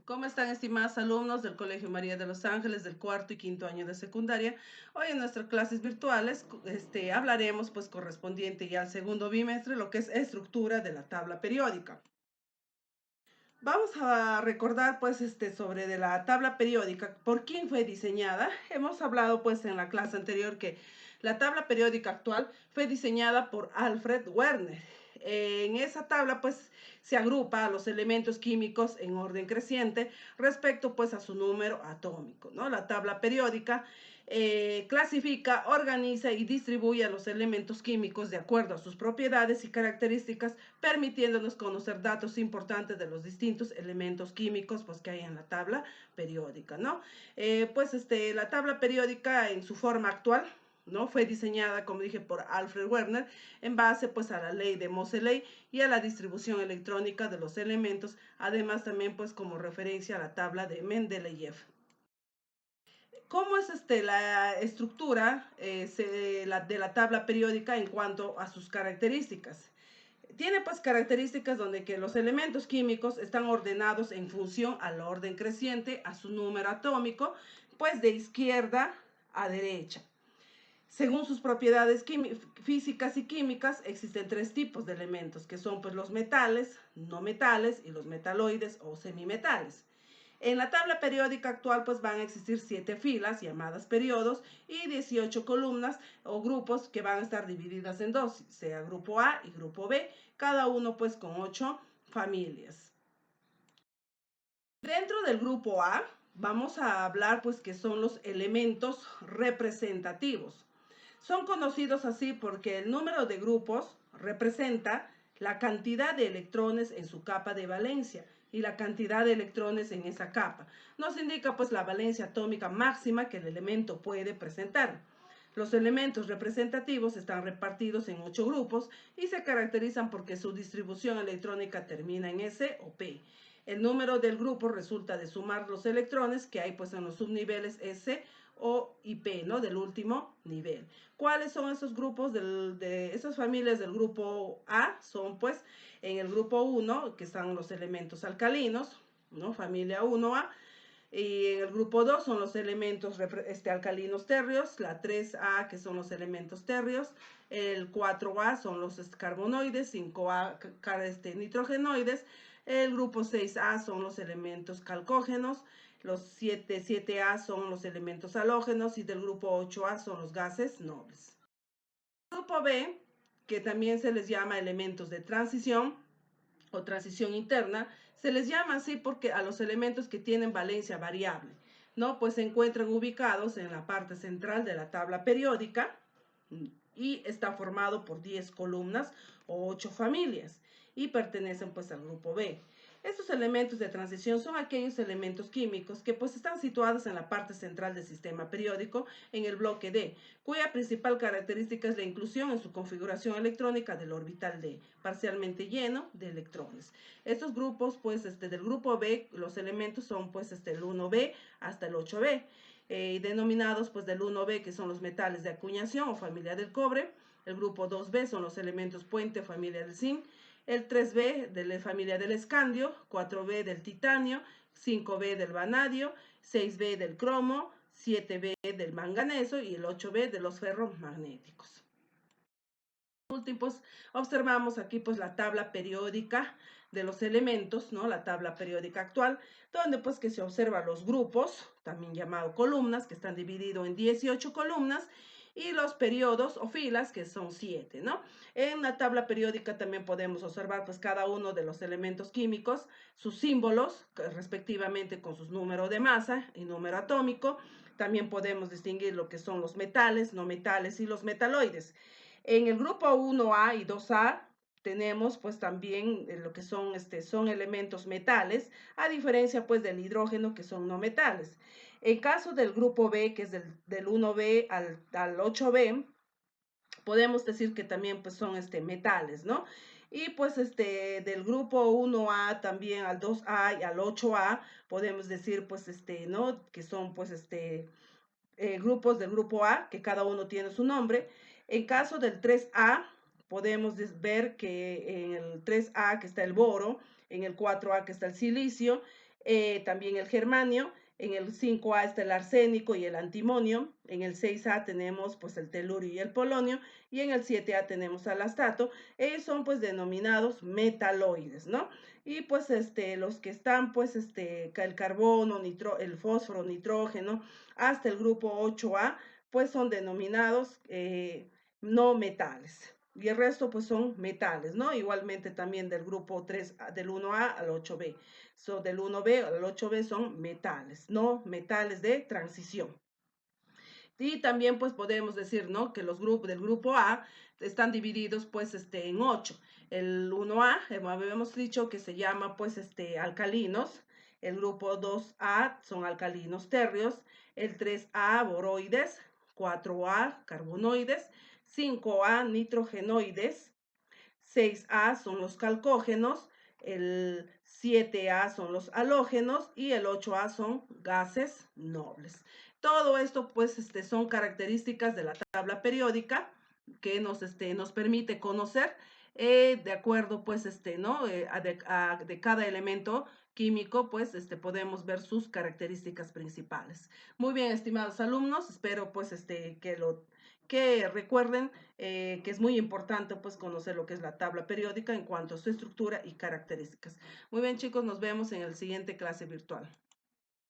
¿Cómo están, estimados alumnos del Colegio María de los Ángeles del cuarto y quinto año de secundaria? Hoy en nuestras clases virtuales hablaremos pues correspondiente ya al segundo bimestre lo que es estructura de la tabla periódica. Vamos a recordar pues sobre de la tabla periódica, por quién fue diseñada. Hemos hablado pues en la clase anterior que la tabla periódica actual fue diseñada por Alfred Werner. En esa tabla pues se agrupa a los elementos químicos en orden creciente respecto pues a su número atómico, ¿no? La tabla periódica clasifica, organiza y distribuye a los elementos químicos de acuerdo a sus propiedades y características, permitiéndonos conocer datos importantes de los distintos elementos químicos pues, que hay en la tabla periódica, ¿no? La tabla periódica en su forma actual, ¿no? Fue diseñada, como dije, por Alfred Werner en base pues, a la ley de Moseley y a la distribución electrónica de los elementos, además también pues, como referencia a la tabla de Mendeleev. ¿Cómo es la estructura de la tabla periódica en cuanto a sus características? Tiene pues características donde que los elementos químicos están ordenados en función al orden creciente, a su número atómico, pues de izquierda a derecha. Según sus propiedades físicas y químicas, existen tres tipos de elementos, que son pues los metales, no metales y los metaloides o semimetales. En la tabla periódica actual pues van a existir 7 filas llamadas periodos y 18 columnas o grupos que van a estar divididas en dos, sea grupo A y grupo B, cada uno pues con 8 familias. Dentro del grupo A vamos a hablar pues que son los elementos representativos. Son conocidos así porque el número de grupos representa la cantidad de electrones en su capa de valencia y la cantidad de electrones en esa capa. Nos indica pues la valencia atómica máxima que el elemento puede presentar. Los elementos representativos están repartidos en 8 grupos y se caracterizan porque su distribución electrónica termina en S o P. El número del grupo resulta de sumar los electrones que hay pues en los subniveles S o y P, ¿no? Del último nivel. ¿Cuáles son esos grupos de esas familias del grupo A? Son pues en el grupo 1, que están los elementos alcalinos, ¿no? Familia 1A. Y en el grupo 2 son los elementos alcalinos térreos, la 3A que son los elementos térreos, el 4A son los carbonoides, 5A nitrogenoides, el grupo 6A son los elementos calcógenos, los 7A son los elementos halógenos y del grupo 8A son los gases nobles. El grupo B, que también se les llama elementos de transición, o transición interna, se les llama así porque a los elementos que tienen valencia variable, ¿no? Pues se encuentran ubicados en la parte central de la tabla periódica y está formado por 10 columnas o 8 familias y pertenecen pues al grupo B. Estos elementos de transición son aquellos elementos químicos que pues están situados en la parte central del sistema periódico en el bloque D, cuya principal característica es la inclusión en su configuración electrónica del orbital D, parcialmente lleno de electrones. Estos grupos pues del grupo B, los elementos son pues el 1B hasta el 8B. Denominados pues del 1B que son los metales de acuñación o familia del cobre, el grupo 2B son los elementos puente, familia del zinc, el 3B de la familia del escandio, 4B del titanio, 5B del vanadio, 6B del cromo, 7B del manganeso y el 8B de los ferromagnéticos. Últimos, observamos aquí pues la tabla periódica de los elementos, ¿no? La tabla periódica actual, donde pues que se observan los grupos, también llamado columnas, que están divididos en 18 columnas, y los periodos o filas, que son 7, ¿no? En la tabla periódica también podemos observar pues cada uno de los elementos químicos, sus símbolos, respectivamente con sus números de masa y número atómico. También podemos distinguir lo que son los metales, no metales y los metaloides. En el grupo 1A y 2A tenemos pues también lo que son elementos metales, a diferencia pues del hidrógeno que son no metales. En caso del grupo B, que es del 1B al 8B, podemos decir que también pues son metales, ¿no? Y pues del grupo 1A también al 2A y al 8A podemos decir pues ¿no? Que son pues grupos del grupo A, que cada uno tiene su nombre. En caso del 3A, podemos ver que en el 3A que está el boro, en el 4A que está el silicio, también el germanio. En el 5A está el arsénico y el antimonio. En el 6A tenemos pues el telurio y el polonio. Y en el 7A tenemos al astato. Ellos son pues denominados metaloides, ¿no? Y pues los que están pues el carbono, el fósforo, nitrógeno, hasta el grupo 8A, pues son denominados no metales. Y el resto pues son metales, ¿no? Igualmente también del grupo 3, del 1A al 8B. Del 1B al 8B son metales, no metales de transición. Y también pues podemos decir, ¿no? Que los grupos del grupo A están divididos pues en 8. El 1A, habíamos dicho que se llama pues alcalinos. El grupo 2A son alcalinos térreos. El 3A boroides. 4A carbonoides. 5A nitrogenoides. 6A son los calcógenos, el 7A son los halógenos y el 8A son gases nobles. Todo esto pues son características de la tabla periódica que nos permite conocer de acuerdo pues ¿no? De cada elemento químico pues podemos ver sus características principales. Muy bien, estimados alumnos, espero pues que recuerden que es muy importante pues conocer lo que es la tabla periódica en cuanto a su estructura y características. Muy bien, chicos, nos vemos en el siguiente clase virtual.